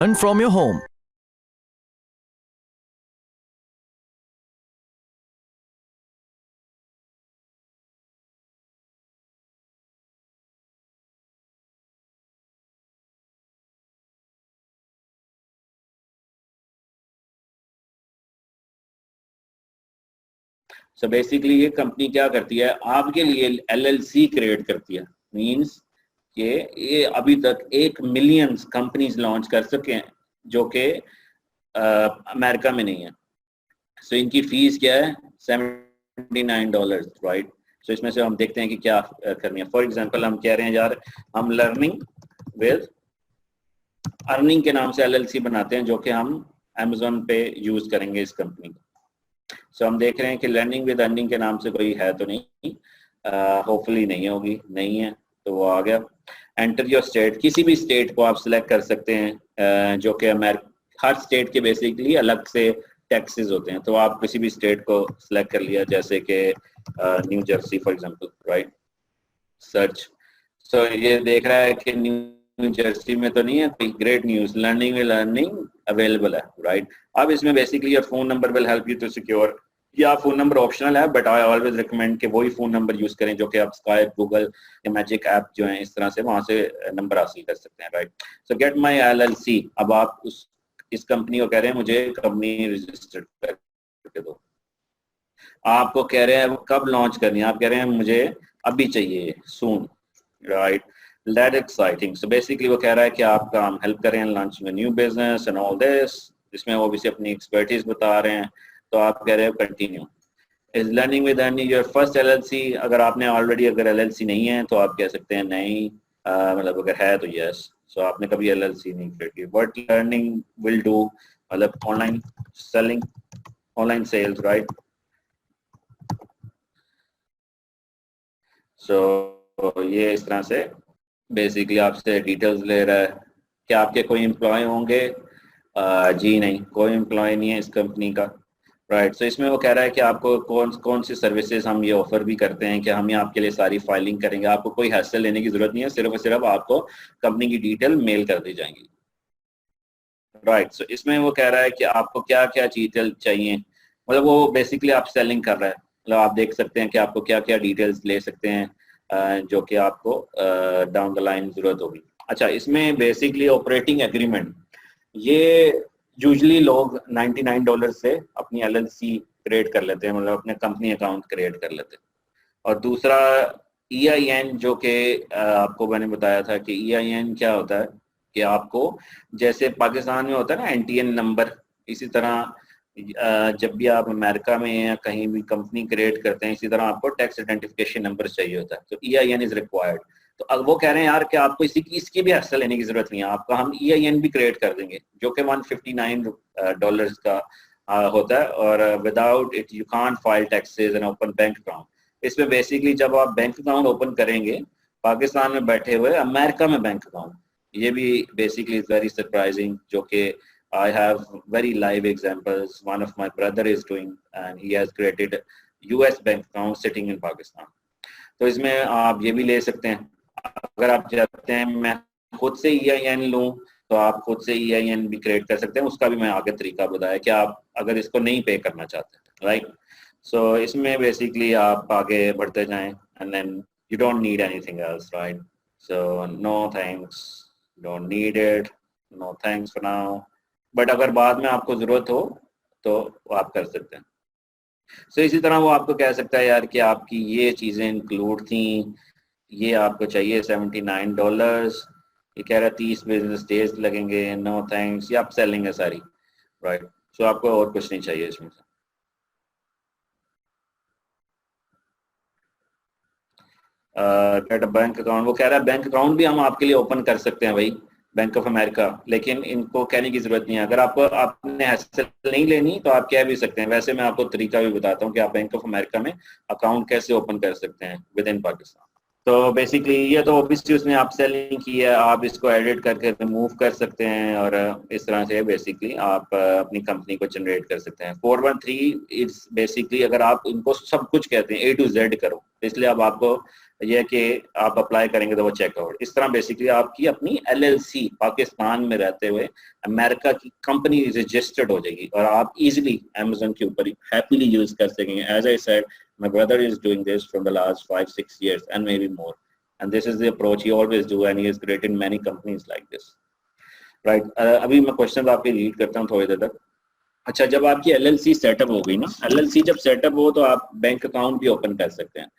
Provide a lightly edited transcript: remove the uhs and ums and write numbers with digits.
Earn from your home. So basically ये company क्या करती है, आपके लिए एलएलसी क्रिएट करती है। मींस कि ये अभी तक 1 मिलियन कंपनीज लॉन्च कर सके हैं जो कि अमेरिका में नहीं है। सो इनकी फीस क्या है, $79, राइट। सो इसमें से हम देखते हैं कि क्या करनी है। फॉर एग्जांपल हम कह रहे हैं यार हम लर्निंग विद अर्निंग के नाम से एलएलसी बनाते हैं, जो कि हम अमेजोन पे यूज करेंगे इस कंपनी को। सो हम देख रहे हैं कि लर्निंग विद अर्निंग के नाम से कोई है तो नहीं, होपफुली नहीं होगी, नहीं है तो वो आ गया। एंटर योर स्टेट, किसी भी स्टेट को आप सिलेक्ट कर सकते हैं, जो कि हर स्टेट के बेसिकली अलग से टैक्सेस होते हैं। तो आप किसी भी स्टेट को सिलेक्ट कर लिया, जैसे कि New Jersey for example, right. Search, so ये देख रहा है कि न्यू जर्सी में तो नहीं है कोई, great news, learning with earning available है, राइट। अब इसमें basically your phone number will help you to secure, या फोन नंबर ऑप्शनल है, बट आई ऑलवेज रिकमेंड कि वही फोन नंबर यूज करें जो कि आप स्काइप, गूगल या मैजिक ऐप जो है इस तरह से वहां से नंबर हासिल कर सकते हैं, right. So get my LLC, अब आप इस कंपनी को कह रहे हैं मुझे कंपनी रजिस्टर्ड करके दो। आपको कह रहे हैं कब लॉन्च करनी है, आप कह रहे हैं मुझे अभी चाहिए, soon, right. That exciting. So basically वो कह रहा है कि आपका हम हेल्प करें लॉन्च में new business and all this, इसमें वो भी अपनी एक्सपर्टीज बता रहे हैं। तो आप कह रहे हो continue. Is learning with earning your first LLC, अगर आपने ऑलरेडी अगर एलएलसी नहीं है तो आप कह सकते हैं नहीं, मतलब अगर है तो यस। सो आपने कभी एलएलसी नहीं क्रिएट की। व्हाट लर्निंग विल डू, मतलब online selling, online sales, right. So ये इस तरह से बेसिकली आपसे डिटेल्स ले रहा है। क्या आपके कोई एम्प्लॉय होंगे? जी नहीं, कोई एम्प्लॉय नहीं है इस कंपनी का, राइट। सो इसमें वो कह रहा है कि आपको कौन कौन सी सर्विसेज हम ये ऑफर भी करते हैं कि हम ये आपके लिए सारी फाइलिंग करेंगे, आपको कोई हैसल लेने की जरूरत नहीं है, सिर्फ और सिर्फ आपको कंपनी की डिटेल मेल कर दी जाएंगी, राइट। सो इसमें वो कह रहा है कि आपको क्या क्या डिटेल चाहिए, मतलब वो बेसिकली आप सेलिंग कर रहा है, मतलब आप देख सकते हैं कि आपको क्या क्या डिटेल्स ले सकते हैं, जो कि आपको डाउन द लाइन जरूरत होगी। अच्छा, इसमें बेसिकली ऑपरेटिंग एग्रीमेंट, ये यूजली लोग $99 से अपनी एलएलसी क्रिएट कर लेते हैं, मतलब अपने कंपनी अकाउंट क्रिएट कर लेते हैं। और दूसरा EIN, जो कि आपको मैंने बताया था कि EIN क्या होता है कि आपको जैसे पाकिस्तान में होता है ना NTN नंबर, इसी तरह जब भी आप अमेरिका में या कहीं भी कंपनी क्रिएट करते हैं, इसी तरह आपको टैक्स आइडेंटिफिकेशन नंबर चाहिए होता है, तो EIN इज रिक्वायर्ड। तो अब वो कह रहे हैं यार कि आपको इसकी भी हिस्सा लेने की जरूरत नहीं है, आपका हम EIN भी क्रिएट कर देंगे, जो कि $159 का होता है, और without it you can't file taxes and open bank account. इसमें बेसिकली जब आप बैंक अकाउंट ओपन करेंगे पाकिस्तान में बैठे हुए अमेरिका में बैंक अकाउंट, ये भी बेसिकली वेरी सरप्राइजिंग, जो कि I have very live examples. One of my brother is doing, and he has created US bank account sitting in Pakistan. तो इसमें आप ये भी ले सकते हैं, अगर आप चाहते हैं मैं खुद से EIN लूँ तो आप खुद से EIN भी क्रिएट कर सकते हैं, उसका भी मैं आगे तरीका बताया कि आप अगर इसको नहीं पे करना चाहते, राइट। सो इसमें बेसिकली आप आगे बढ़ते जाएं and then you don't need anything else, right. So no thanks, don't need it, no thanks for now, but अगर बाद में आपको जरूरत हो तो आप कर सकते हैं। सो इसी तरह वो आपको कह सकता है यार कि आपकी ये चीज़ें इंक्लूड थी, ये आपको चाहिए $79, ये कह रहा है 30 बिजनेस डेज लगेंगे, नो थैंक्स, ये आप सेलिंग है सारी, राइट। सो आपको और कुछ नहीं चाहिए इसमें से। गेट अ बैंक अकाउंट, वो कह रहा है बैंक अकाउंट भी हम आपके लिए ओपन कर सकते हैं भाई, बैंक ऑफ अमेरिका, लेकिन इनको कहने की जरूरत नहीं है। अगर आपको आपने हैसल नहीं लेनी तो आप कह भी सकते हैं, वैसे मैं आपको तरीका भी बताता हूँ कि आप बैंक ऑफ अमेरिका में अकाउंट कैसे ओपन कर सकते हैं विद इन पाकिस्तान। तो बेसिकली ये तो ऑब्वियसली उसने आप सेलिंग की है, आप इसको एडिट करके रिमूव कर सकते हैं, और इस तरह से बेसिकली आप अपनी कंपनी को जनरेट कर सकते हैं। 413 इज बेसिकली अगर आप उनको सब कुछ कहते हैं A to Z करो, इसलिए अब आपको ये कि आप अप्लाई करेंगे तो वो चेकआउट, इस तरह बेसिकली आपकी अपनी LLC पाकिस्तान में रहते हुए अमेरिका की कंपनी रजिस्टर्ड हो जाएगी और आप इजीली अमेजोन के ऊपर हैप्पीली यूज कर सकेंगे. As I said, my brother is doing this from the last 5-6 years and maybe more, and this is the approach he always do and he has created many companies like this. Right अभी मैं question आपके read करता हूँ थोड़ी देर तक. अच्छा, जब आपकी LLC सेटअप हो गई ना, LLC जब सेटअप हो तो आप बैंक अकाउंट भी ओपन कर सकते हैं.